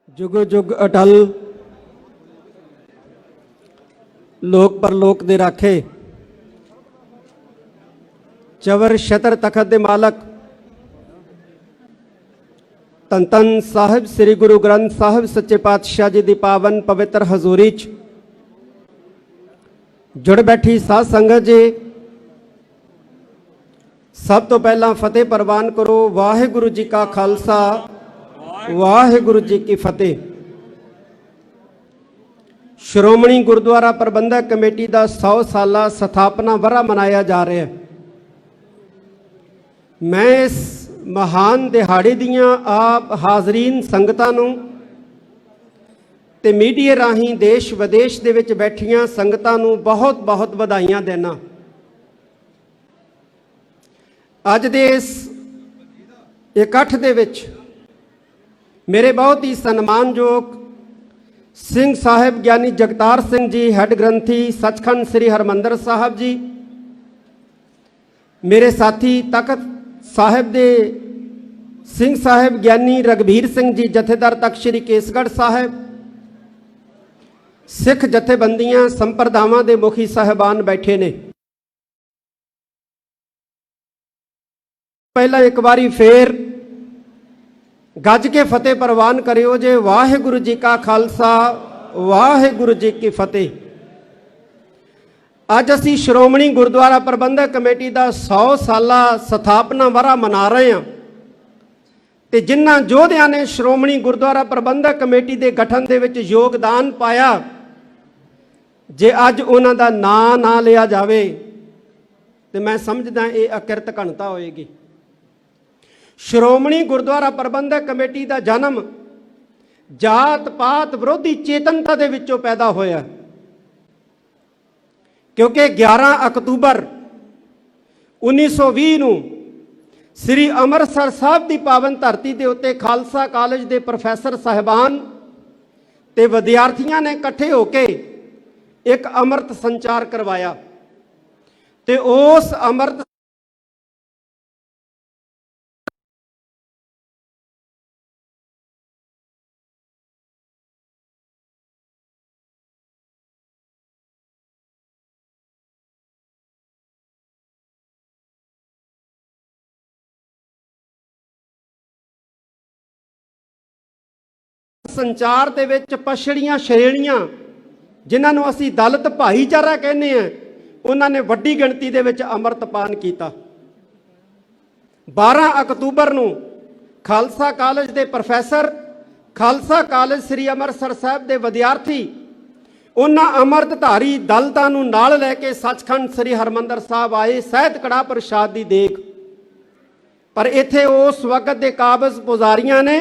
जुग जुग अटल लोक परलोक दे राखे चवर छतर तखत दे मालक धन धन साहिब श्री गुरु ग्रंथ साहिब सच्चे पातशाह जी की पावन पवित्र हजूरी च जुड़ बैठी साध संगत जी, सब तो पहला फतेह प्रवान करो। वाहिगुरु जी का खालसा वाहिगुरु जी की फतेह। श्रोमणी गुरुद्वारा प्रबंधक कमेटी का 100 साला स्थापना वरहा मनाया जा रहा है। मैं इस महान दिहाड़े दियां आप हाजरीन संगतां नूं ते मीडिया राही देश विदेश दे विच बैठियां संगतां नूं बहुत बहुत वधाइयां देना। अज दे इस इकट्ठ दे विच मेरे बहुत ही सन्मानयोग सिंह साहिब ज्ञानी जगतार सिंह जी हैड ग्रंथी सचखंड श्री हरमंदर साहब जी, मेरे साथी तखत साहिब दे सिंह साहिब ज्ञानी रघबीर सिंह जी जथेदार तख्त श्री केसगढ़ साहिब, सिख जथेबंदियां संप्रदावां दे मुखी साहिबान बैठे ने। पहला एक बारी फिर गज के फतेह प्रवान करियो जे। वाहिगुरु जी का खालसा वाहिगुरु जी की फतेह। अज असी श्रोमणी गुरुद्वारा प्रबंधक कमेटी का 100 साला स्थापना वरहा मना रहे हैं ते जिन्हां योद्धियां ने श्रोमणी गुरुद्वारा प्रबंधक कमेटी के गठन दे विच योगदान पाया, जे अज उन्हां दा नां ना लिया जावे ते मैं समझदा ये अकिरत घनता होएगी। श्रोमणी गुरुद्वारा प्रबंधक कमेटी का जन्म जात पात विरोधी चेतनता दे विचों पैदा होया, क्योंकि 11 अक्तूबर 1920 नूं श्री अमृतसर साहब की पावन धरती के उत्ते खालसा कॉलेज के प्रोफैसर साहिबान ते विद्यार्थियों ने इकट्ठे होके एक अमृत संचार करवाया ते उस अमृत संचार दे विच पछड़ियां श्रेणियां जिन्होंने असी दलित भाईचारा कहने हैं, उन्होंने वड्डी गिणती दे विच अमृतपान किया। 12 अक्तूबर नूं खालसा कॉलेज के प्रोफैसर, खालसा कॉलेज श्री अमृतसर साहब के विद्यार्थी उन्होंने अमृतधारी दलितां नूं नाल लैके सचखंड श्री हरमंदर साहब आए सहत कड़ा प्रसाद की देख। पर इत्थे उस वक्त के काबज पुजारियां ने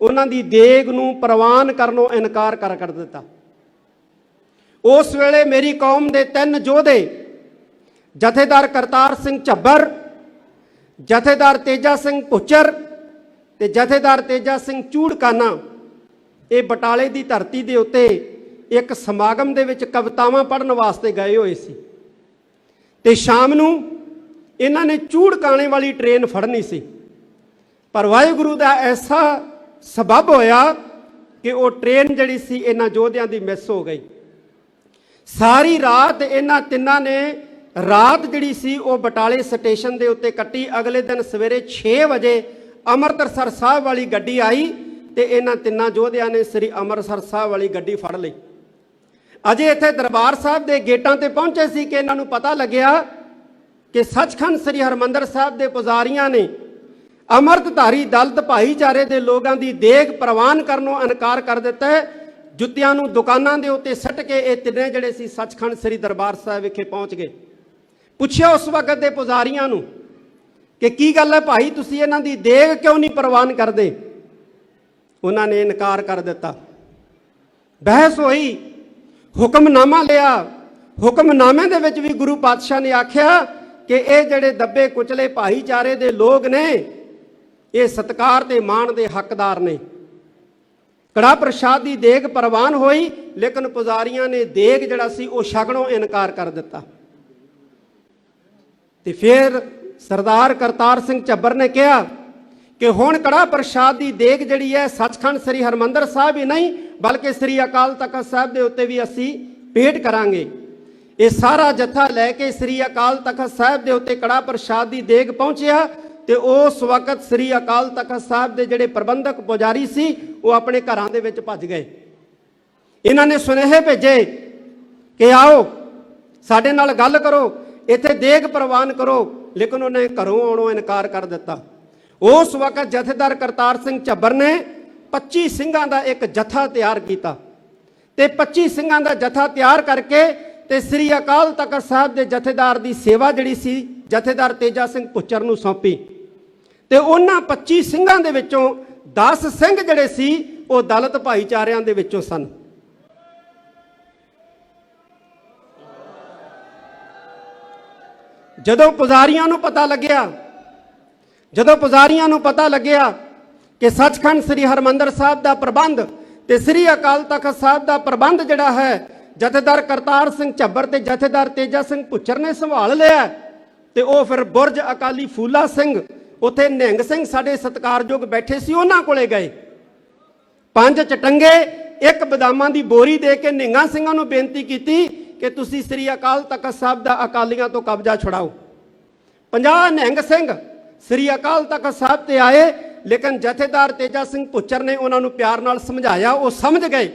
उन्हां दी देग नूं प्रवान करनों इनकार कर दिता। उस वेले मेरी कौम के 3 योधे जथेदार करतार सिंह झब्बर, जथेदार तेजा सिंह भुच्चर ते जथेदार तेजा सिंह चूड़काना ये बटाले की धरती के उत्ते एक समागम दे विच कवितावां पढ़न वास्ते गए हुए सी ते शाम नूं इन्हां ने चूड़काने वाली ट्रेन फड़नी सी। पर वाहिगुरू का ऐसा सबब होया कि वो ट्रेन जिहड़ी सी इन्हां योद्धियां दी मिस हो गई। सारी रात इन्हां तिन्हां ने रात जिहड़ी सी वो बटाले स्टेशन के उत्ते कट्टी। अगले दिन सवेरे 6 बजे अमृतसर साहब वाली गड्डी आई ते इन्हां तिन्हां योद्धियां ने श्री अमृतसर साहब वाली गड्डी फड़ लई। अजे इत्थे दरबार साहब के गेटां ते पहुंचे सी कि इन्हां नूं पता लग्या कि सचखंड श्री हरमंदर साहब के पुजारियां ने अमृतधारी दलित भाईचारे के लोगों की देग प्रवान करनों इनकार कर दिता है। जुत्तियां नूं दुकानां दे उत्ते सट के ये तिन्ने जिहड़े सी सचखंड श्री दरबार साहब विखे पहुँच गए। पुछया उस वक्त के पुजारियां नूं कि की गल है भाई, तुसीं इन्हां दी देग क्यों नहीं प्रवान करदे? उन्होंने इनकार कर दिता। बहस हुई, हुक्मनामा लिया। हुक्मनामे दे विच भी गुरु पातशाह ने आख्या कि ये जिहड़े दबे कुचले भाईचारे के लोग ने ये सत्कार ते माण दे हकदार ने। कड़ा प्रसाद की देग प्रवान हुई, लेकिन पुजारियां ने देग जिहड़ा सी वो छकणों इनकार कर दिता। ते फिर सरदार करतार सिंह झब्बर ने कहा कि हुण कड़ा प्रसाद की देग जिहड़ी है सचखंड श्री हरमंदर साहिब ही नहीं बल्कि श्री अकाल तख्त साहिब के उत्ते भी असी भेंट करांगे। ये सारा जत्था लैके श्री अकाल तख्त साहिब के उत्ते कड़ा प्रसाद की देग पहुंचिया तो उस वक्त श्री अकाल तख्त साहिब के जिहड़े प्रबंधक पुजारी सी वो अपने घरां दे विच भज गए। इन्हां ने सुनेहे भेजे कि आओ साडे नाल गल करो, इत्थे देग प्रवान करो, लेकिन उन्हें घरों आउणों इनकार कर दिता। उस वक्त जथेदार करतार सिंह झब्बर ने 25 ਸਿੰਘਾਂ ਦਾ एक जत्था तैयार किया ते 25 ਸਿੰਘਾਂ ਦਾ जत्था तैयार करके ते श्री अकाल तख्त साहिब के जथेदार की सेवा जिहड़ी सी जथेदार तेजा सिंह भुच्चर नूं सौंपी ते उन्हां 25 ਸਿੰਘਾਂ ਦੇ ਵਿੱਚੋਂ 10 ਸਿੰਘ ਜਿਹੜੇ ਸੀ ਉਹ ਦਲਿਤ ਭਾਈਚਾਰਿਆਂ ਦੇ ਵਿੱਚੋਂ ਸਨ। ਜਦੋਂ ਪੁਜਾਰੀਆਂ ਨੂੰ ਪਤਾ ਲੱਗਿਆ कि सचखंड श्री हरमंदर साहिब का प्रबंध ते श्री अकाल तख्त साहिब का प्रबंध जिहड़ा है जथेदार करतार सिंह झब्बर ते जथेदार तेजा सिंह भुच्चर ने संभाल लिया ते वो फिर बुरज अकाली फूला सिंह उत्थे निहंग सिंह साडे सत्कारयोग बैठे सी उन्हां कोले गए। 5 चटंगे एक बदामां दी बोरी दे के निहंगां सिंघां नूं बेनती कीती कि तुसीं श्री अकाल तख्त साहिब दा अकालियां तो कब्जा छुड़ाओ। 50 निहंग सिंह श्री अकाल तख्त साहिब ते आए लेकिन जथेदार तेजा सिंह भुच्चर ने उन्होंने प्यार नाल समझाया, वो समझ गए।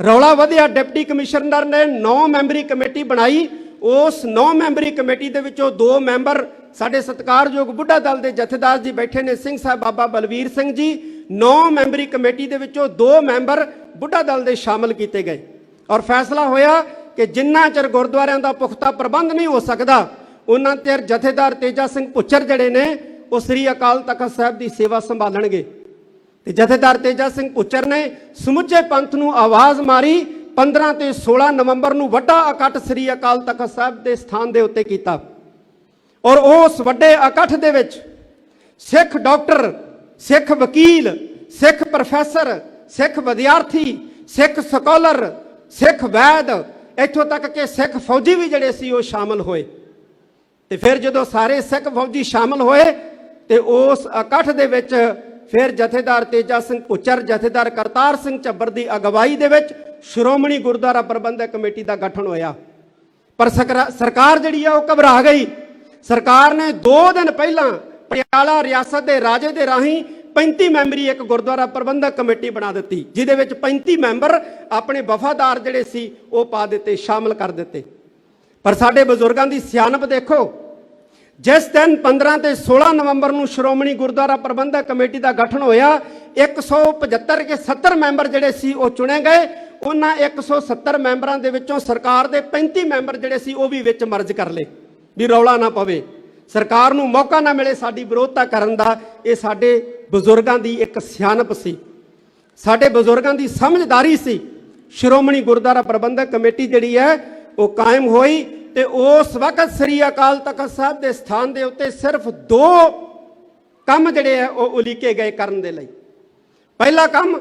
रौला वधिया डिप्टी कमिश्नर ने 9 मैंबरी कमेटी बनाई। उस 9 मैंबरी कमेटी के विचों 2 मैंबर साडे सत्कारयोग बुढ़ा दल के जथेदार जी बैठे ने सिंह साहब बाबा बलवीर सिंह जी। 9 मैंबरी कमेटी के विचों 2 मैंबर बुढ़ा दल के शामिल किए गए और फैसला होया कि जिन्ना चिर गुरुद्वारियां दा पुख्ता प्रबंध नहीं हो सकता उन्ना चिर जथेदार तेजा सिंह भुच्चर जिहड़े ने वो श्री अकाल तख्त साहिब की सेवा संभालणगे। ते जथेदार तेजा सिंह भुच्चर ने समुचे पंथ नूं आवाज़ मारी। 15 ते 16 नवंबर नूं वड्डा इकट्ठ श्री अकाल तख्त साहिब के स्थान के उत्ते कीता और उस वड्डे इकट्ठ दे विच सिख डॉक्टर, सिख वकील, सिख प्रोफैसर, सिख विद्यार्थी, सिख स्कॉलर, सिख वैद, इत्थों तक कि सिख फौजी भी जिहड़े सी वो शामिल होए। ते फिर जदों सारे सिख फौजी शामिल होए ते उस इकट्ठ दे विच फिर जथेदार तेजा सिंह भुच्चर जथेदार करतार सिंह झब्बर की अगवाई दे विच श्रोमणी गुरुद्वारा प्रबंधक कमेटी का गठन होया। पर सरकार जिहड़ी है वो घबरा गई। सरकार ने 2 दिन पहला पटियाला रियासत के राजे के राही 35 मैंबरी एक गुरुद्वारा प्रबंधक कमेटी बना दी जिहदे विच 35 मैंबर अपने वफादार जिहड़े सी वो पा दिते, शामिल कर दिते। पर साडे बजुर्गों की सियानत देखो, जिस दिन 15 ते 16 नवंबर नूं श्रोमणी गुरुद्वारा प्रबंधक कमेटी का गठन होया 175 के 70 मैंबर जिहड़े सी वो चुने गए। उन्हां 170 मैंबरां दे विचों सरकार दे 35 मैंबर जिहड़े सी वो भी विच मर्ज कर ले भी रौला ना पवे, सरकार नूं मौका ना मिले साडी विरोधता करन दा। ये साडे बजुर्गों की एक सियानत सी, साडे बजुर्गों की समझदारी सी। श्रोमणी गुरुद्वारा प्रबंधक कमेटी जिहड़ी है वो कायम हुई ते उस वक्त श्री अकाल तख्त साहिब के स्थान के उत्ते सिर्फ 2 काम जिहड़े है वो उलीके गए करन दे लई। पहला काम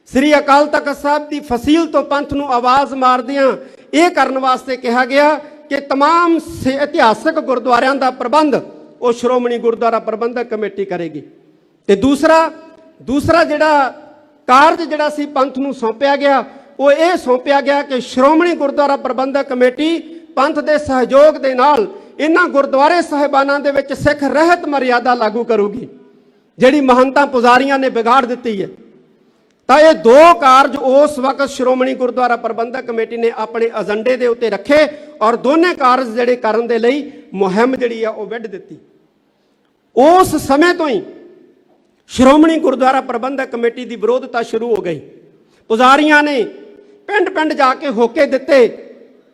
श्री अकाल तख्त साहिब की फसील तो पंथ नूं आवाज़ मारदियां ये करन वास्ते कहा गया कि तमाम इतिहासक गुरुद्वारियां दा प्रबंध वो श्रोमणी गुरुद्वारा प्रबंधक कमेटी करेगी। ते दूसरा जिहड़ा कारज जिहड़ा सी पंथ नूं सौंपिया गया वो ये सौंपिया गया कि श्रोमणी गुरुद्वारा प्रबंधक कमेटी पंथ के सहयोग के नाल इन्हां गुरुद्वारे साहिबानां दे विच सिख रहत मर्यादा लागू करूगी जिहड़ी महंतां पुजारियां ने बिगाड़ दी है। तो ये 2 कारज उस वक्त श्रोमणी गुरुद्वारा प्रबंधक कमेटी ने अपने एजेंडे के उत्ते रखे और दोनों कारज जिहड़े करन दे लई मुहिम जिहड़ी है वो विढ़ दित्ती। उस समय तो ही श्रोमणी गुरुद्वारा प्रबंधक कमेटी की विरोधता शुरू हो गई। पुजारियां ने पिंड पिंड जाके होके दिते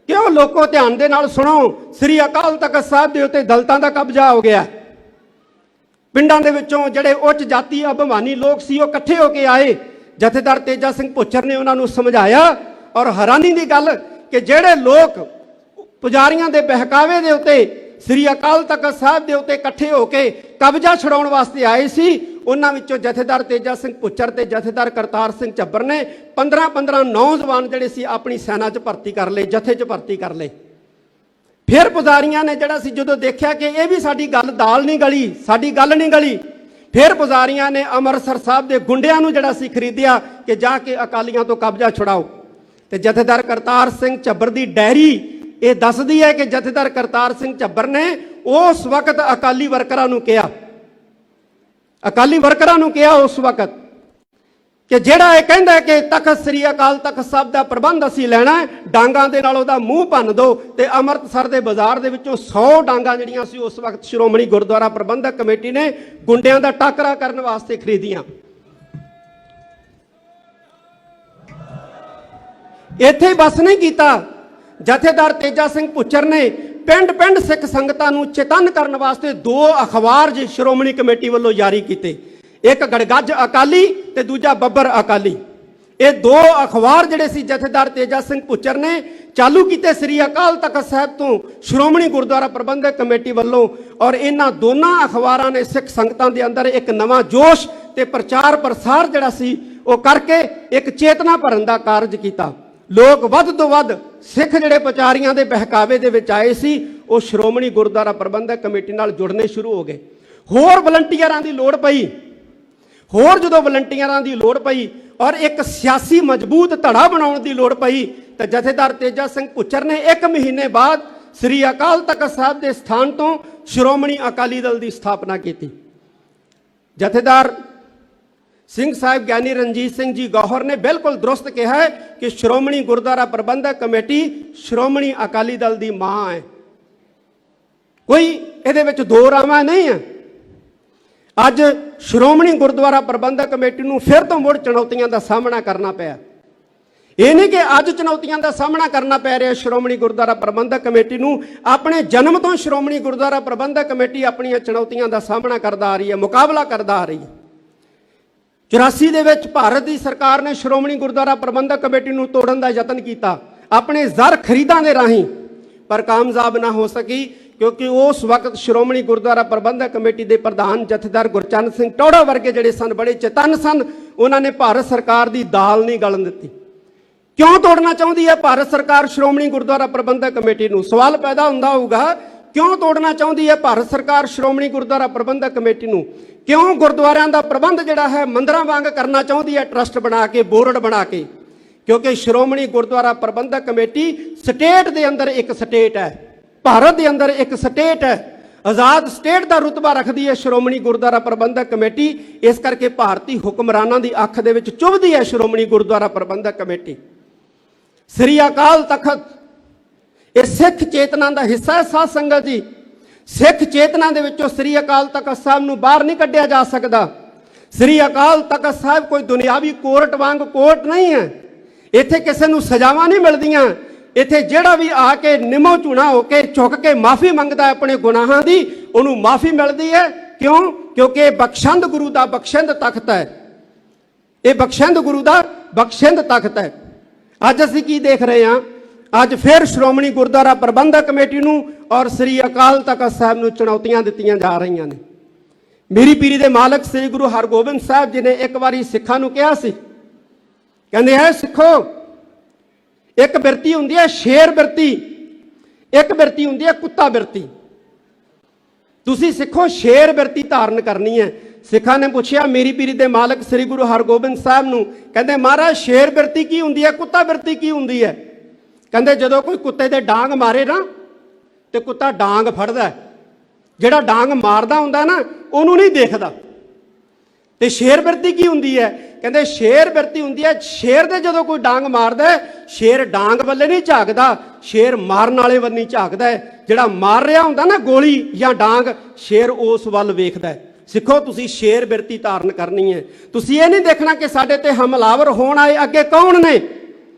क्यों लोगों ध्यान दे नाल सुनो, श्री अकाल तख्त साहिब के उत्ते दलितां दा कब्जा हो गया। पिंडां दे विचों जिहड़े उच्च जाति अभिमानी लोग सी वो इकट्ठे होके आए। जथेदार तेजा सिंह भुच्चर ने उन्होंने समझाया और हैरानी की गल कि जिहड़े लोग पुजारियां दे बहकावे दे उत्ते श्री अकाल तख्त साहिब के उत्ते इकट्ठे होके कब्जा छुड़ाउण वास्ते आए सी उन्हां विचों जथेदार तेजा सिंह भुच्चर ते जथेदार करतार सिंह झब्बर ने 15-15 नौजवान जिहड़े सी अपनी सेना च भर्ती कर ले, जथे च भर्ती कर ले। फिर पुजारियां ने जिहड़ा सी जदों देखिया कि यह भी साडी गल दाल नहीं गली, साडी गल नहीं गली, फिर पुजारियां ने अमृतसर साहब के गुंडियां नूं जिहड़ा सी खरीदिया कि जाके अकालियां तो कब्जा छुड़ाओ। तो जथेदार करतार सिंह झब्बर की डायरी ये दसदी है कि जथेदार करतार सिंह झब्बर ने उस वक्त अकाली वर्करां नूं कहा, अकाली वर्करां नूं कहा उस वक्त कि जिहड़ा ये कहंदा है कि तख्त श्री अकाल तख्त साहब का प्रबंध असीं लैणा है, डांगां दे नाल उहदा मूँह भन्न दो। ते अमृतसर के बाजार दे विचों 100 डांगां जिहड़ियां सी उस वक्त श्रोमणी गुरुद्वारा प्रबंधक कमेटी ने गुंडियां दा टाकरा करन वास्ते खरीदियां। इत्थे ही बस नहीं कीता, जथेदार तेजा सिंह भुच्चर ने पिंड पिंड सिख संगतां नूं चेतन करन वास्ते 2 अखबार जी श्रोमणी कमेटी वालों जारी किए, एक गड़गज अकाली ते दूजा बब्बर अकाली। ये 2 अखबार जिहड़े सी जथेदार तेजा सिंह भुच्चर ने चालू किए श्री अकाल तख्त साहब तो श्रोमणी गुरुद्वारा प्रबंधक कमेटी वालों, और इन्हां दोनों अखबारां ने सिख संगतां दे अंदर एक नवां जोश ते प्रचार प्रसार जिहड़ा सी वो करके एक चेतना भरन दा कारज कीता। लोग वध तो वध सिख जिहड़े प्रचारियां दे बहकावे दे विच आए सी वो श्रोमणी गुरुद्वारा प्रबंधक कमेटी नाल जुड़ने शुरू हो गए। होर वलंटियरां दी लोड़ पई, होर जदों वलंटियरां दी लोड़ पई और एक सियासी मजबूत धड़ा बनाउण दी लोड़ पई तो जथेदार तेजा सिंह भुच्चर ने 1 महीने बाद श्री अकाल तख्त साहब के स्थान तो श्रोमणी अकाली दल की स्थापना की। जथेदार सिंह साहिब ज्ञानी रणजीत सिंह जी गौहर ने बिल्कुल दुरुस्त कहा है कि श्रोमणी गुरुद्वारा प्रबंधक कमेटी श्रोमणी अकाली दल की मां है, कोई ये 2 रावां नहीं है। अज श्रोमणी गुरुद्वारा प्रबंधक कमेटी नूं फिर तो मुड़ चुनौतियों का सामना करना पाया। ये नहीं कि अज चुनौतियों का सामना करना पै रहा श्रोमणी गुरुद्वारा प्रबंधक कमेटी नूं, अपने जन्म तो श्रोमणी गुरुद्वारा प्रबंधक कमेटी अपन चुनौतियों का सामना करता आ रही है, मुकाबला करता आ रही है। 84 दे विच भारत की सरकार ने श्रोमणी गुरुद्वारा प्रबंधक कमेटी नूं तोड़न का यतन किया अपने ज़र खरीदां दे राहीं, पर कामयाब ना हो सकी क्योंकि उस वक्त श्रोमणी गुरुद्वारा प्रबंधक कमेटी के प्रधान जथेदार गुरचरण सिंह टौड़ा वर्गे जिहड़े सन बड़े चेतन सन, उन्होंने भारत सरकार की दाल नहीं गलन दी। क्यों तोड़ना चाहती है भारत सरकार श्रोमणी गुरुद्वारा प्रबंधक कमेटी नूं? सवाल पैदा हुंदा होगा, क्यों तोड़ना चाहती है भारत सरकार श्रोमणी गुरुद्वारा प्रबंधक कमेटी नूं? क्यों गुरुद्वारियां दा प्रबंध जिहड़ा है मंदिरां वांग करना चाहती है, ट्रस्ट बना के, बोर्ड बना के? क्योंकि श्रोमणी गुरुद्वारा प्रबंधक कमेटी स्टेट के अंदर एक स्टेट है, भारत के अंदर एक स्टेट है, आजाद स्टेट का रुतबा रखती है श्रोमणी गुरुद्वारा प्रबंधक कमेटी। इस करके भारतीय हुक्मरानां दी अख दे विच चुभदी है श्रोमणी गुरुद्वारा प्रबंधक कमेटी। श्री अकाल तख्त ये सिख चेतना का हिस्सा है। साध संगत जी, सिख चेतना दे विचों श्री अकाल तख्त साहब नूं बाहर नहीं कढ़िया जा सकता। श्री अकाल तख्त साहब कोई दुनियावी कोर्ट वांग कोर्ट नहीं है, इत्थे किसी नूं सजावां नहीं मिलदियां। इत्थे जिहड़ा भी आके निमो चूना होके झुक के माफ़ी मंगदा है अपने गुनाहां दी, उहनूं माफ़ी मिलदी है। क्यों? क्योंकि बख्शंद गुरु का बख्शिंद तख्त है, ये बख्शिंद गुरु का बख्शिंद तख्त है। अज असीं की देख रहे हैं? अज फिर श्रोमणी गुरुद्वारा प्रबंधक कमेटी नूं और श्री अकाल तख्त साहब नूं चुनौतियां दित्तियां जा रही ने। मेरी पीरी दे मालक श्री गुरु हरगोबिंद साहब जी ने एक बारी सिखां नूं कहा सी, कहंदे है सिखो, एक बिरती हुंदी है शेर बिरती, एक बिरती हुंदी है कुत्ता बिरती। तुसीं सिखो शेर बिरती धारण करनी है। सिखां ने पूछया मेरी पीरी दे मालक श्री गुरु हरगोबिंद साहब नूं, कहंदे महाराज शेर बिरती की हुंदी है, कुत्ता बिरती की हुंदी है? कहंदे जदों कोई कुत्ते दे डांग मारे ना ते कुत्ता डांग फड़दा है, जिहड़ा डांग मारदा हुंदा ना उहनूं नहीं देखदा। ते शेर बिरती की हुंदी है? कहंदे शेर बिरती हुंदी है शेर दे जदों कोई डांग मारदा है, शेर डांग वल्ले नहीं झाकदा, शेर मारन वाले वल्ल नहीं झाकदा है। जिहड़ा मार रहा हुंदा ना गोली या डांग, शेर उस वल्ल वेखदा है। सिखो तुसीं शेर बिरती धारण करनी है। तुसीं ये नहीं देखना कि साडे ते हमलावर होण आए अगे कौन ने,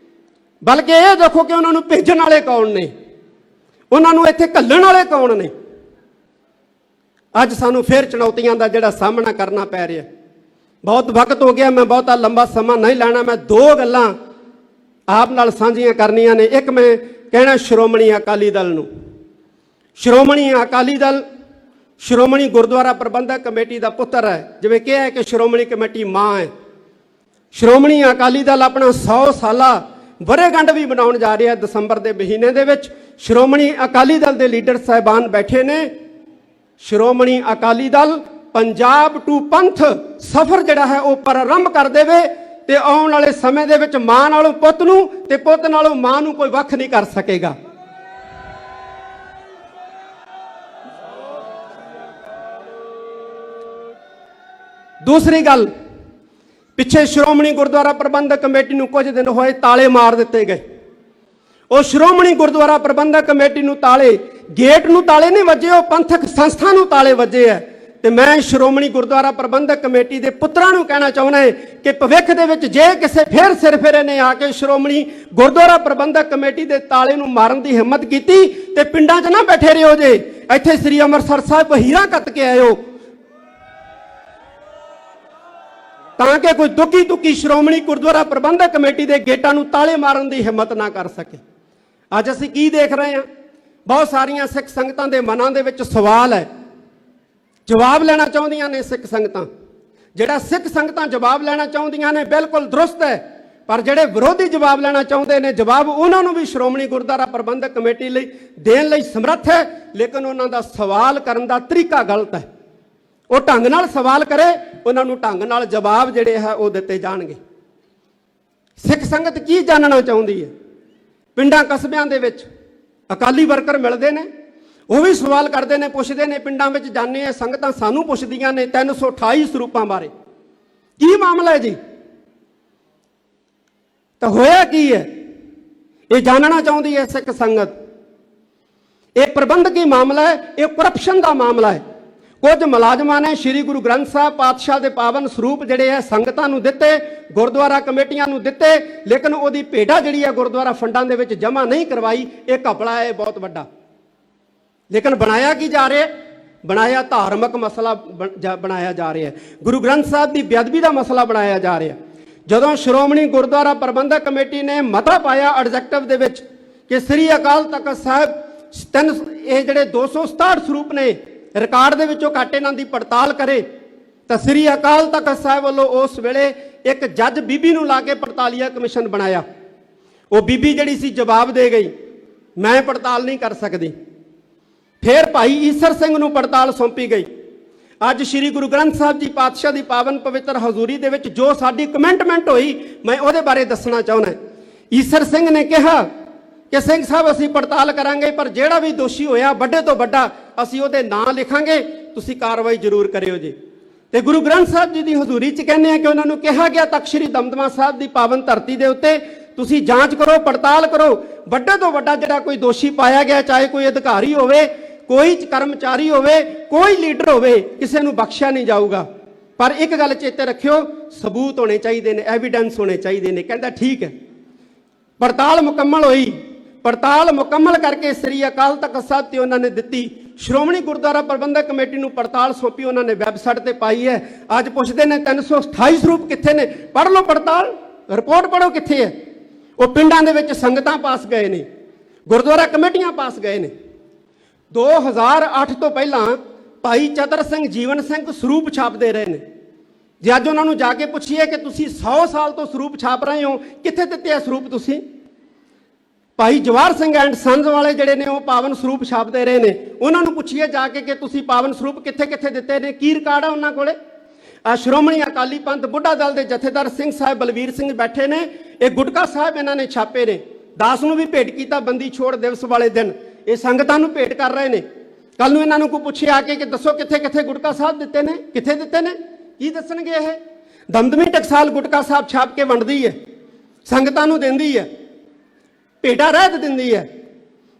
बल्कि ये देखो कि उन्होंने भेजण वाले कौन ने, उन्होंने इत्थे घल्लण वाले कौन ने। अज सानू फिर चुनौतियां का जिहड़ा सामना करना पै रहा है। बहुत वक्त हो गया, मैं बहुता लंबा समा नहीं लैना। मैं 2 गल्लां आप नाल साझियां करनियां ने। एक मैं कहना श्रोमणी अकाली दल नूं, श्रोमणी अकाली दल श्रोमणी गुरुद्वारा प्रबंधक कमेटी का पुत्र है। जिवें कहा है कि श्रोमणी कमेटी मां है। श्रोमणी अकाली दल अपना 100 साला वरेगंढ भी मनाउण जा रहा है दसंबर के महीने दे विच। श्रोमणी अकाली दल के लीडर साहिबान बैठे ने। श्रोमणी अकाली दल पंजाब टू पंथ सफर जिहड़ा है वो प्रारंभ कर देवे ते आउण वाले समय दे विच मां नालों पुੱਤ ਨੂੰ ते पुੱਤ नालों मां ਨੂੰ कोई वख नहीं कर सकेगा। दूसरी गल, पिछे श्रोमणी गुरुद्वारा प्रबंधक कमेटी ਨੂੰ कुछ दिन होए ताले मार दिते गए। ਉਹ ਸ਼੍ਰੋਮਣੀ ਗੁਰਦੁਆਰਾ ਪ੍ਰਬੰਧਕ ਕਮੇਟੀ ਨੂੰ ਤਾਲੇ, ਗੇਟ ਨੂੰ ਤਾਲੇ ਨਹੀਂ ਵੱਜੇ, ਉਹ ਪੰਥਕ ਸੰਸਥਾ ਨੂੰ ਤਾਲੇ ਵੱਜੇ ਹੈ। ਤੇ ਮੈਂ ਸ਼੍ਰੋਮਣੀ ਗੁਰਦੁਆਰਾ ਪ੍ਰਬੰਧਕ ਕਮੇਟੀ ਦੇ ਪੁੱਤਰਾਂ ਨੂੰ ਕਹਿਣਾ ਚਾਹੁੰਦਾ ਹਾਂ ਕਿ ਭਵਿੱਖ ਦੇ ਵਿੱਚ ਜੇ ਕਿਸੇ ਫੇਰ ਸਿਰ ਫੇਰੇ ਨੇ ਆ ਕੇ ਸ਼੍ਰੋਮਣੀ ਗੁਰਦੁਆਰਾ ਪ੍ਰਬੰਧਕ ਕਮੇਟੀ ਦੇ ਤਾਲੇ ਨੂੰ ਮਾਰਨ ਦੀ ਹਿੰਮਤ ਕੀਤੀ ਤੇ ਪਿੰਡਾਂ 'ਚ ਨਾ ਬੈਠੇ ਰਹੋ ਜੇ, ਇੱਥੇ ਸ੍ਰੀ ਅੰਮ੍ਰਿਤਸਰ ਸਾਹਿਬ ਹੀਰਾ ਕੱਤ ਕੇ ਆਇਓ ਤਾਂ ਕਿ ਕੋਈ ਦੁੱਕੀ ਦੁੱਕੀ ਸ਼੍ਰੋਮਣੀ ਗੁਰਦੁਆਰਾ ਪ੍ਰਬੰਧਕ ਕਮੇਟੀ ਦੇ ਗੇਟਾਂ ਨੂੰ ਤਾਲੇ ਮਾਰਨ ਦੀ ਹਿੰਮਤ ਨਾ ਕਰ ਸਕੇ। ਅੱਜ ਅਸੀਂ ਕੀ ਦੇਖ ਰਹੇ ਹਾਂ? ਬਹੁਤ ਸਾਰੀਆਂ ਸਿੱਖ ਸੰਗਤਾਂ ਦੇ ਮਨਾਂ ਦੇ ਵਿੱਚ ਸਵਾਲ ਹੈ, ਜਵਾਬ ਲੈਣਾ ਚਾਹੁੰਦੀਆਂ ਨੇ ਸਿੱਖ ਸੰਗਤਾਂ। ਜਿਹੜਾ ਸਿੱਖ ਸੰਗਤਾਂ ਜਵਾਬ ਲੈਣਾ ਚਾਹੁੰਦੀਆਂ ਨੇ ਬਿਲਕੁਲ ਦਰੁਸਤ ਹੈ, ਪਰ ਜਿਹੜੇ ਵਿਰੋਧੀ ਜਵਾਬ ਲੈਣਾ ਚਾਹੁੰਦੇ ਨੇ ਜਵਾਬ ਉਹਨਾਂ ਨੂੰ ਵੀ ਸ਼੍ਰੋਮਣੀ ਗੁਰਦੁਆਰਾ ਪ੍ਰਬੰਧਕ ਕਮੇਟੀ ਲਈ ਦੇਣ ਲਈ ਸਮਰੱਥ ਹੈ, ਲੇਕਿਨ ਉਹਨਾਂ ਦਾ ਸਵਾਲ ਕਰਨ ਦਾ ਤਰੀਕਾ ਗਲਤ ਹੈ। ਉਹ ਢੰਗ ਨਾਲ ਸਵਾਲ ਕਰੇ, ਉਹਨਾਂ ਨੂੰ ਢੰਗ ਨਾਲ ਜਵਾਬ ਜਿਹੜੇ ਹੈ ਉਹ ਦਿੱਤੇ ਜਾਣਗੇ। ਸਿੱਖ ਸੰਗਤ ਕੀ ਜਾਣਨਾ ਚਾਹੁੰਦੀ ਹੈ? ਪਿੰਡਾਂ ਕਸਬਿਆਂ ਦੇ ਵਿੱਚ ਅਕਾਲੀ ਵਰਕਰ ਮਿਲਦੇ ਨੇ, ਉਹ ਵੀ ਸਵਾਲ ਕਰਦੇ ਨੇ, ਪੁੱਛਦੇ ਨੇ। ਪਿੰਡਾਂ ਵਿੱਚ ਜਾਂਦੇ ਆ, ਸੰਗਤਾਂ ਸਾਨੂੰ ਪੁੱਛਦੀਆਂ ਨੇ 328 ਸਰੂਪਾਂ ਬਾਰੇ, ਕੀ ਮਾਮਲਾ ਹੈ ਜੀ? ਤਾਂ ਹੋਇਆ ਕੀ ਹੈ? ਇਹ ਜਾਣਨਾ ਚਾਹੁੰਦੀ ਹੈ ਸਿੱਖ ਸੰਗਤ। ਇਹ ਪ੍ਰਬੰਧਕੀ ਮਾਮਲਾ ਹੈ, ਇਹ ਕਰਪਸ਼ਨ ਦਾ ਮਾਮਲਾ ਹੈ। ਕੁਝ ਮੁਲਾਜ਼ਮਾਂ ਨੇ ਸ਼੍ਰੀ ਗੁਰੂ ਗ੍ਰੰਥ ਸਾਹਿਬ ਪਾਤਸ਼ਾਹ ਦੇ ਪਾਵਨ ਸਰੂਪ ਜਿਹੜੇ ਹੈ ਸੰਗਤਾਂ ਨੂੰ ਦਿੱਤੇ, ਗੁਰਦੁਆਰਾ ਕਮੇਟੀਆਂ ਨੂੰ ਦਿੱਤੇ, ਲੇਕਿਨ ਉਹਦੀ ਭੇਟਾ ਜਿਹੜੀ ਹੈ ਗੁਰਦੁਆਰਾ ਫੰਡਾਂ ਦੇ ਵਿੱਚ ਜਮ੍ਹਾਂ ਨਹੀਂ ਕਰਵਾਈ। ਇਹ ਘਪਲਾ ਹੈ ਬਹੁਤ ਵੱਡਾ। ਲੇਕਿਨ ਬਣਾਇਆ ਕੀ ਜਾ ਰਿਹਾ? ਬਣਾਇਆ ਧਾਰਮਿਕ ਮਸਲਾ ਬਣਾਇਆ ਜਾ ਰਿਹਾ ਹੈ, ਗੁਰੂ ਗ੍ਰੰਥ ਸਾਹਿਬ ਦੀ ਬੇਅਦਬੀ ਦਾ ਮਸਲਾ ਬਣਾਇਆ ਜਾ ਰਿਹਾ। ਜਦੋਂ ਸ਼੍ਰੋਮਣੀ ਗੁਰਦੁਆਰਾ ਪ੍ਰਬੰਧਕ ਕਮੇਟੀ ਨੇ ਮਤਾ ਪਾਇਆ ਐਡਜੈਕਟਿਵ ਦੇ ਵਿੱਚ ਕਿ ਸ੍ਰੀ ਅਕਾਲ ਤਖਤ ਸਾਹਿਬ ਇਹ ਜਿਹੜੇ 267 ਸਰੂਪ ਨੇ ਰਿਕਾਰਡ ਦੇ ਵਿੱਚੋਂ ਘੱਟ ਇਹਨਾਂ ਦੀ ਪੜਤਾਲ ਕਰੇ, ਤਾਂ ਸ੍ਰੀ ਅਕਾਲ ਤਖਤ ਸਾਹਿਬ ਵੱਲੋਂ ਉਸ ਵੇਲੇ ਇੱਕ ਜੱਜ ਬੀਬੀ ਨੂੰ ਲਾ ਕੇ ਪੜਤਾਲੀਆ ਕਮਿਸ਼ਨ ਬਣਾਇਆ। ਉਹ ਬੀਬੀ ਜਿਹੜੀ ਸੀ ਜਵਾਬ ਦੇ ਗਈ, ਮੈਂ ਪੜਤਾਲ ਨਹੀਂ ਕਰ ਸਕਦੀ। ਫਿਰ ਭਾਈ ਈਸਰ ਸਿੰਘ ਨੂੰ ਪੜਤਾਲ ਸੌਂਪੀ ਗਈ। ਅੱਜ ਸ੍ਰੀ ਗੁਰੂ ਗ੍ਰੰਥ ਸਾਹਿਬ ਜੀ ਪਾਤਸ਼ਾਹ ਦੀ ਪਾਵਨ ਪਵਿੱਤਰ ਹਜ਼ੂਰੀ ਦੇ ਵਿੱਚ ਜੋ ਸਾਡੀ ਕਮੈਂਟਮੈਂਟ ਹੋਈ, ਮੈਂ ਉਹਦੇ ਬਾਰੇ ਦੱਸਣਾ ਚਾਹੁੰਦਾ। ਈਸਰ ਸਿੰਘ ਨੇ ਕਿਹਾ ਕਿ ਸਿੰਘ ਸਾਹਿਬ ਅਸੀਂ ਪੜਤਾਲ ਕਰਾਂਗੇ, ਪਰ ਜਿਹੜਾ ਵੀ ਦੋਸ਼ੀ ਹੋਇਆ ਵੱਡੇ ਤੋਂ ਵੱਡਾ ਅਸੀਂ ਉਹਦੇ ਨਾਂ ਲਿਖਾਂਗੇ, ਤੁਸੀਂ ਕਾਰਵਾਈ ਜ਼ਰੂਰ ਕਰਿਓ ਜੀ। ਤੇ ਗੁਰੂ ਗ੍ਰੰਥ ਸਾਹਿਬ ਜੀ ਦੀ ਹਜ਼ੂਰੀ 'ਚ ਕਹਿੰਦੇ ਆ ਕਿ ਉਹਨਾਂ ਨੂੰ ਕਿਹਾ ਗਿਆ ਤਖਤ ਸ੍ਰੀ ਦਮਦਮਾ ਸਾਹਿਬ ਦੀ ਪਾਵਨ ਧਰਤੀ ਦੇ ਉੱਤੇ ਤੁਸੀਂ ਜਾਂਚ ਕਰੋ, ਪੜਤਾਲ ਕਰੋ, ਵੱਡੇ ਤੋਂ ਵੱਡਾ ਜਿਹੜਾ ਕੋਈ ਦੋਸ਼ੀ ਪਾਇਆ ਗਿਆ, ਚਾਹੇ ਕੋਈ ਅਧਿਕਾਰੀ ਹੋਵੇ, ਕੋਈ ਕਰਮਚਾਰੀ ਹੋਵੇ, ਕੋਈ ਲੀਡਰ ਹੋਵੇ, ਕਿਸੇ ਨੂੰ ਬਖਸ਼ਿਆ ਨਹੀਂ ਜਾਊਗਾ। ਪਰ ਇੱਕ ਗੱਲ ਚੇਤੇ ਰੱਖਿਓ, ਸਬੂਤ ਹੋਣੇ ਚਾਹੀਦੇ ਨੇ, ਐਵੀਡੈਂਸ ਹੋਣੇ ਚਾਹੀਦੇ ਨੇ। ਕਹਿੰਦਾ ਠੀਕ ਹੈ। ਪੜਤਾਲ ਮੁਕੰਮਲ ਹੋਈ, ਪੜਤਾਲ ਮੁਕੰਮਲ ਕਰਕੇ ਸ੍ਰੀ ਅਕਾਲ ਤਖਤ ਸਾਹਿਬ ਤੇ ਉਹਨਾਂ ਨੇ ਦਿੱਤੀ। ਸ਼੍ਰੋਮਣੀ ਗੁਰਦੁਆਰਾ ਪ੍ਰਬੰਧਕ ਕਮੇਟੀ ਨੂੰ ਪੜਤਾਲ ਸੌਂਪੀ, ਉਹਨਾਂ ਨੇ ਵੈਬਸਾਈਟ ਤੇ ਪਾਈ ਹੈ। ਅੱਜ ਪੁੱਛਦੇ ਨੇ 328 ਸਰੂਪ ਕਿੱਥੇ ਨੇ? ਪੜ੍ਹ ਲਓ ਪੜਤਾਲ, ਰਿਪੋਰਟ ਪੜ੍ਹੋ ਕਿੱਥੇ ਹੈ। ਉਹ ਪਿੰਡਾਂ ਦੇ ਵਿੱਚ ਸੰਗਤਾਂ ਪਾਸ ਗਏ ਨੇ, ਗੁਰਦੁਆਰਾ ਕਮੇਟੀਆਂ ਪਾਸ ਗਏ ਨੇ। 2008 ਤੋਂ ਪਹਿਲਾਂ ਭਾਈ ਚਤਰ ਸਿੰਘ, ਜੀਵਨ ਸਿੰਘ ਸਰੂਪ ਛਾਪਦੇ ਰਹੇ ਨੇ। ਜੇ ਅੱਜ ਉਹਨਾਂ ਨੂੰ ਜਾ ਕੇ ਪੁੱਛੀਏ ਕਿ ਤੁਸੀਂ 100 ਸਾਲ ਤੋਂ ਸਰੂਪ ਛਾਪ ਰਹੇ ਹੋ, ਕਿੱਥੇ ਦਿੱਤੇ ਆ ਸਰੂਪ ਤੁਸੀਂ? ਭਾਈ ਜਵਾਹਰ ਸਿੰਘ ਐਂਡ ਸੰਜ਼ ਵਾਲੇ ਜਿਹੜੇ ਨੇ ਉਹ ਪਾਵਨ ਸਰੂਪ ਛਾਪਦੇ ਰਹੇ ਨੇ। ਉਹਨਾਂ ਨੂੰ ਪੁੱਛੀਏ ਜਾ ਕੇ ਕਿ ਤੁਸੀਂ ਪਾਵਨ ਸਰੂਪ ਕਿੱਥੇ ਕਿੱਥੇ ਦਿੱਤੇ ਨੇ, ਕੀ ਰਿਕਾਰਡ ਆ ਉਹਨਾਂ ਕੋਲੇ? ਆ ਸ਼੍ਰੋਮਣੀ ਅਕਾਲੀ ਪੰਥ ਬੁੱਢਾ ਦਲ ਦੇ ਜਥੇਦਾਰ ਸਿੰਘ ਸਾਹਿਬ ਬਲਵੀਰ ਸਿੰਘ ਬੈਠੇ ਨੇ। ਇਹ ਗੁਟਕਾ ਸਾਹਿਬ ਇਹਨਾਂ ਨੇ ਛਾਪੇ ਨੇ। ਦਾਸ ਨੂੰ ਵੀ ਭੇਟ ਕੀਤਾ ਬੰਦੀ ਛੋੜ ਦਿਵਸ ਵਾਲੇ ਦਿਨ, ਇਹ ਸੰਗਤਾਂ ਨੂੰ ਭੇਟ ਕਰ ਰਹੇ ਨੇ। ਕੱਲ ਨੂੰ ਇਹਨਾਂ ਨੂੰ ਕੋਈ ਪੁੱਛੇ ਆ ਕੇ ਕਿ ਦੱਸੋ ਕਿੱਥੇ ਕਿੱਥੇ ਗੁਟਕਾ ਸਾਹਿਬ ਦਿੱਤੇ ਨੇ, ਕਿੱਥੇ ਦਿੱਤੇ ਨੇ, ਕੀ ਦੱਸਣਗੇ? ਇਹ ਦਮਦਮੀ ਟਕਸਾਲ ਗੁਟਕਾ ਸਾਹਿਬ ਛਾਪ ਕੇ ਵੰਡਦੀ ਹੈ, ਸੰਗਤਾਂ ਨੂੰ ਦਿੰਦੀ ਹੈ, ਭੇਟਾ ਰਹਿਤ ਦਿੰਦੀ ਹੈ।